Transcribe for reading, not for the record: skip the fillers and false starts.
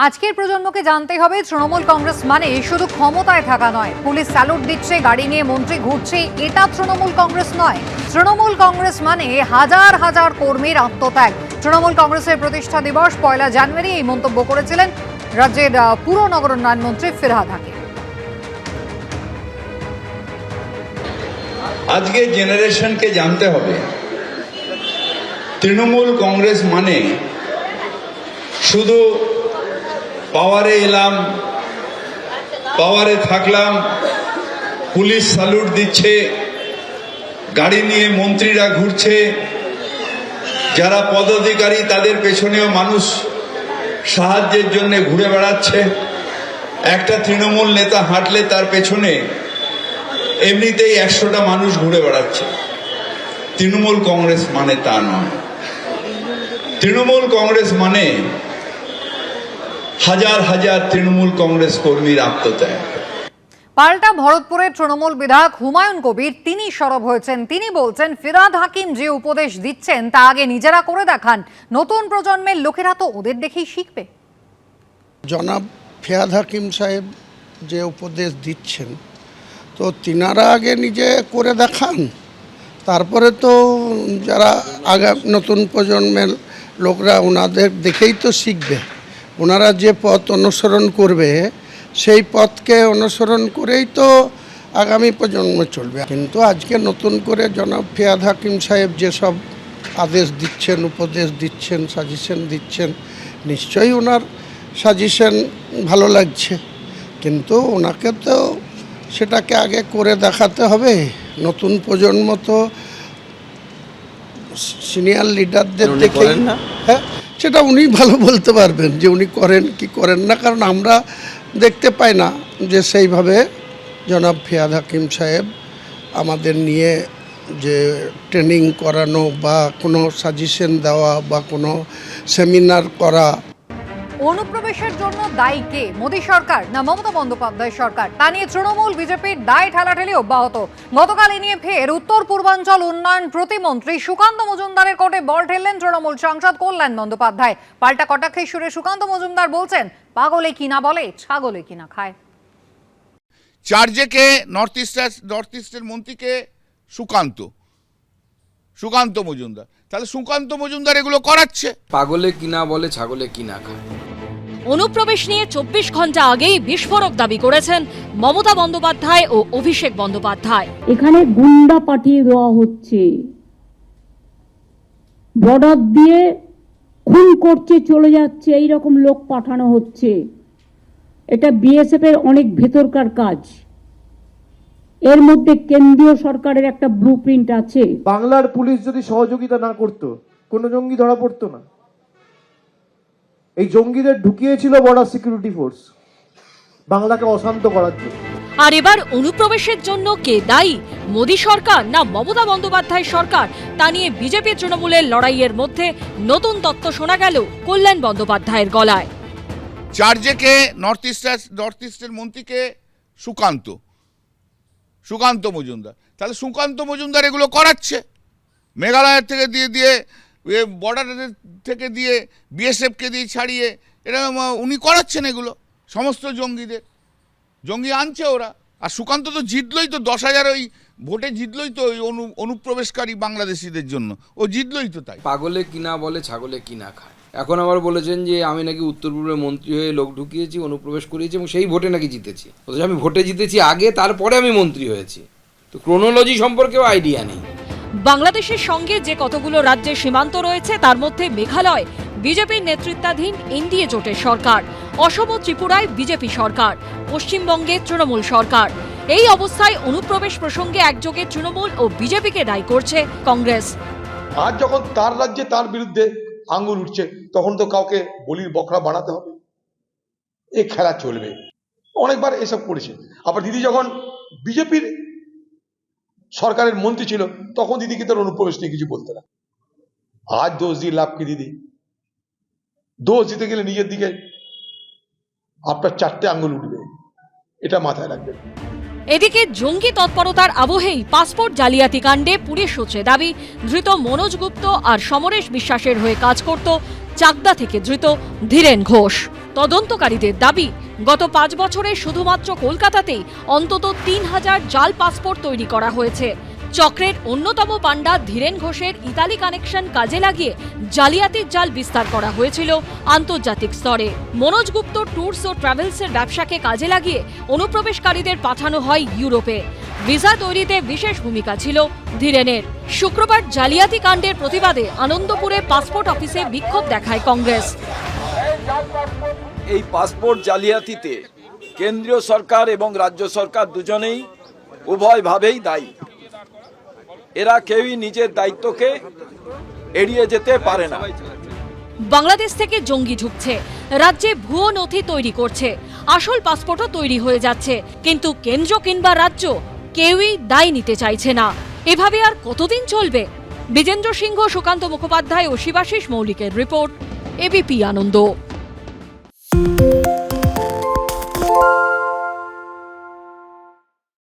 আজকের প্রজন্মকে জানতে হবে তৃণমূল কংগ্রেস মানে শুধু ক্ষমতায় থাকা নয়, পুলিশ স্যালুট দিচ্ছে, গাড়ি নিয়ে মন্ত্রী ঘুরছে, এটা তৃণমূল কংগ্রেস নয়। তৃণমূল কংগ্রেস মানে হাজার হাজার কর্মীর আত্মত্যাগ। তৃণমূল কংগ্রেসের প্রতিষ্ঠা দিবস 1 জানুয়ারি এই মন্তব্য করেছিলেন রাজ্যের পুর নগর উন্নয়ন মন্ত্রী ফিরহাদ হাকিম। আজকে জেনারেশনকে জানতে হবে তৃণমূল কংগ্রেস মানে শুধু পাওয়ারে এলাম, পাওয়ারে থাকলাম, পুলিশ স্যালুট দিচ্ছে, গাড়ি নিয়ে মন্ত্রীরা ঘুরছে, যারা পদাধিকারী তাদের পেছনেও মানুষ সাহায্যের জন্য ঘুরে বেড়াচ্ছে। একটা তৃণমূল নেতা হাঁটলে তার পেছনে এমনিতেই 100টা মানুষ ঘুরে বেড়াচ্ছে। তৃণমূল কংগ্রেস মানে তা নয়। তৃণমূল কংগ্রেস মানে হাজার হাজার তৃণমূল কংগ্রেস কর্মীর আত্মত্যাগ। পাল্টা ভরতপুরের তৃণমূল বিধায়ক হুমায়ুন কবির তিনি সরব হয়েছেন। তিনি বলছেন ফিরহাদ হাকিম যে উপদেশ দিচ্ছেন তা আগে নিজেরা করে দেখান, নতুন প্রজন্মের লোকেরা তো ওদের দেখেই শিখবে। জনাব ফিরহাদ হাকিম সাহেব যে উপদেশ দিচ্ছেন তো তিনারা আগে নিজে করে দেখান, তারপরে তো যারা নতুন প্রজন্মের লোকরা ওনাদের দেখেই তো শিখবে। ওনারা যে পথ অনুসরণ করবে সেই পথকে অনুসরণ করেই তো আগামী প্রজন্ম চলবে। কিন্তু আজকে নতুন করে জনাব ফিরহাদ হাকিম সাহেব যেসব আদেশ দিচ্ছেন, উপদেশ দিচ্ছেন, সাজেশন দিচ্ছেন, নিশ্চয়ই ওনার সাজেশন ভালো লাগছে, কিন্তু ওনাকে তো সেটাকে আগে করে দেখাতে হবে। নতুন প্রজন্ম তো সিনিয়র লিডারদের দেখে না, হ্যাঁ সেটা উনি ভালো বলতে পারবেন যে উনি করেন কি করেন না, কারণ আমরা দেখতে পাই না যে সেইভাবে জনাব ফিরহাদ হাকিম সাহেব আমাদের নিয়ে যে ট্রেনিং করানো বা কোনো সাজেশন দেওয়া বা কোনো সেমিনার করা। অনুপ্রবেশের জন্য দায়ী কে, মোদী সরকার না মমতা বন্দ্যোপাধ্যায় সরকার? তা নিয়ে তৃণমূল বিজেপির দায় ঠেলাঠেলি অব্যাহত। গতকাল এ নিয়ে ফের উত্তর পূর্বাঞ্চল উন্নয়ন প্রতিমন্ত্রী সুকান্ত মজুমদারের কোর্টে বল ঠেললেন তৃণমূল সাংসদ কল্যাণ বন্দ্যোপাধ্যায়। পাল্টা কটাক্ষের সুরে সুকান্ত মজুমদার বলছেন পাগলে কিনা বলে, ছাগলে কিনা খায়। চার্জেকে নর্থ ইস্টের মন্ত্রীকে সুকান্ত মজুমদার, তাহলে সুকান্ত মজুমদার এগুলো করাচ্ছে। পাগলে কিনা বলে, ছাগলে কিনা খায়। অনুপ্রবেশ নিয়ে 24 ঘন্টা আগেই বিস্ফোরক দাবি করেছেন মমতা বন্দ্যোপাধ্যায় ও অভিষেক বন্দ্যোপাধ্যায়। এখানে গুন্ডা পাঠিয়ে দেওয়া হচ্ছে, বর্ডার দিয়ে খুন করছে, চলে যাচ্ছে, এই রকম লোক পাঠানো হচ্ছে। এটা বিএসএফ এর অনেক ভেতরকার কাজ। এর মধ্যে কেন্দ্রীয় সরকারের একটা ব্লুপ্রিন্ট আছে। বাংলার পুলিশ যদি সহযোগিতা না করত, কোনো জঙ্গি ধরা পড়তো না। এই জঙ্গিদের ঢুকিয়েছিল বর্ডার সিকিউরিটি ফোর্স বাংলাকে অশান্ত করার জন্য। আর এবার অনুপ্রবেশের জন্য কে দায়ী, মোদী সরকার না মমতা বন্দ্যোপাধ্যায় সরকার? তা নিয়ে বিজেপি তৃণমূলের লড়াইয়ের মধ্যে নতুন তত্ত্ব শোনা গেল কল্যাণ বন্দ্যোপাধ্যায়ের গলায়। চার্জেকে নর্থ ইস্টের মন্ত্রীকে সুকান্ত মজুমদার, তাহলে সুকান্ত মজুমদার এগুলো করাচ্ছে। মেঘালয়ের থেকে দিয়ে বর্ডার থেকে দিয়ে বিএসএফকে দিয়ে ছাড়িয়ে এটা উনি করাচ্ছেন এগুলো সমস্ত জঙ্গি আনছে ওরা। আর সুকান্ত তো জিতলই তো, 10,000 ওই ভোটে জিতলই তো ওই অনুপ্রবেশকারী বাংলাদেশিদের জন্য, ও জিতলই তো। তাই পাগলে কিনা বলে, ছাগলে কিনা খায়। এখন আবার বলেছেন যে আমি নাকি উত্তর পূর্বের মন্ত্রী হয়ে লোক ঢুকিয়েছি, অনুপ্রবেশ করিয়েছি এবং সেই ভোটে নাকি জিতেছি। অথচ আমি ভোটে জিতেছি আগে, তারপরে আমি মন্ত্রী হয়েছি। তো ক্রোনোলজি সম্পর্কেও আইডিয়া নেই। বাংলাদেশের সঙ্গে যে কতগুলো রাজ্যের সীমান্ত রয়েছে তার মধ্যে মেঘালয় বিজেপির নেতৃত্বাধীন এনডিএ জোটের সরকার, অসম ও ত্রিপুরায় বিজেপি সরকার, পশ্চিমবঙ্গে তৃণমূল সরকার। এই অবস্থায় অনুপ্রবেশ প্রসঙ্গে একযোগে তৃণমূল ও বিজেপিকে দায়ী করছে কংগ্রেস। আজ যখন তার রাজ্যে তার বিরুদ্ধে আঙ্গুল উঠছে, তখন তো কাউকে বলির বকরা বানাতে হবে। এই খেলা চলবে, অনেকবার এসব করেছে। আবার দিদি যখন বিজেপির সরকারের মন্ত্রী ছিল তখন দিদিকে তার অনুপ্রবেশ নিয়ে কিছু বলতে না। আজ দোষ দিয়ে লাভ কি দিদি? দোষ দিতে গেলে নিজের দিকে আপনার 4টে আঙ্গুল উঠবে, এটা মাথায় রাখবেন। এদিকে জঙ্গি তৎপরতার আবহেই পাসপোর্ট জালিয়াতি কাণ্ডে পুলিশ সূত্রে দাবি ধৃত মনোজ গুপ্ত আর সমরেশ বিশ্বাসের হয়ে কাজ করত চাকদা থেকে ধৃত ধীরেন ঘোষ। তদন্তকারীদের দাবি, গত 5 বছরে শুধুমাত্র কলকাতাতেই অন্তত 3000 জাল পাসপোর্ট তৈরি করা হয়েছে। চক্রের অন্যতম পাণ্ডা ধীরেন ঘোষের ইতালি কানেকশন কাজে লাগিয়ে জালিয়াতির জাল বিস্তার করা হয়েছিল আন্তর্জাতিক স্তরে। মনোজ গুপ্ত ট্যুরস ও ট্রাভেলসের ব্যবসাকে কাজে লাগিয়ে অনুপ্রবেশকারীদের পাঠানো হয় ইউরোপে। ভিসা তৈরিতে বিশেষ ভূমিকা ছিল ধীরেনের। শুক্রবার জালিয়াতি কাণ্ডের প্রতিবাদে আনন্দপুরে পাসপোর্ট অফিসে বিক্ষোভ দেখায় কংগ্রেস। এই পাসপোর্ট জালিয়াতিতে কেন্দ্রীয় সরকার এবং রাজ্য সরকার দুজনেই উভয়ভাবেই দায়ী। এরা কেউই নিজের দায়িত্বকে এড়িয়ে যেতে পারে না। বাংলাদেশ থেকে জঙ্গি ঢুকছে, রাজ্যে ভুয়ো নথি তৈরি করছে, আসল পাসপোর্টও তৈরি হয়ে যাচ্ছে, কিন্তু কেন্দ্র কিংবা রাজ্য কেউই দায় নিতে চাইছে না। এভাবে আর কতদিন চলবে? বিজেন্দ্র সিংহ, সুকান্ত মুখোপাধ্যায় ও শিবাশিস মৌলিকের রিপোর্ট, এবিপি আনন্দ।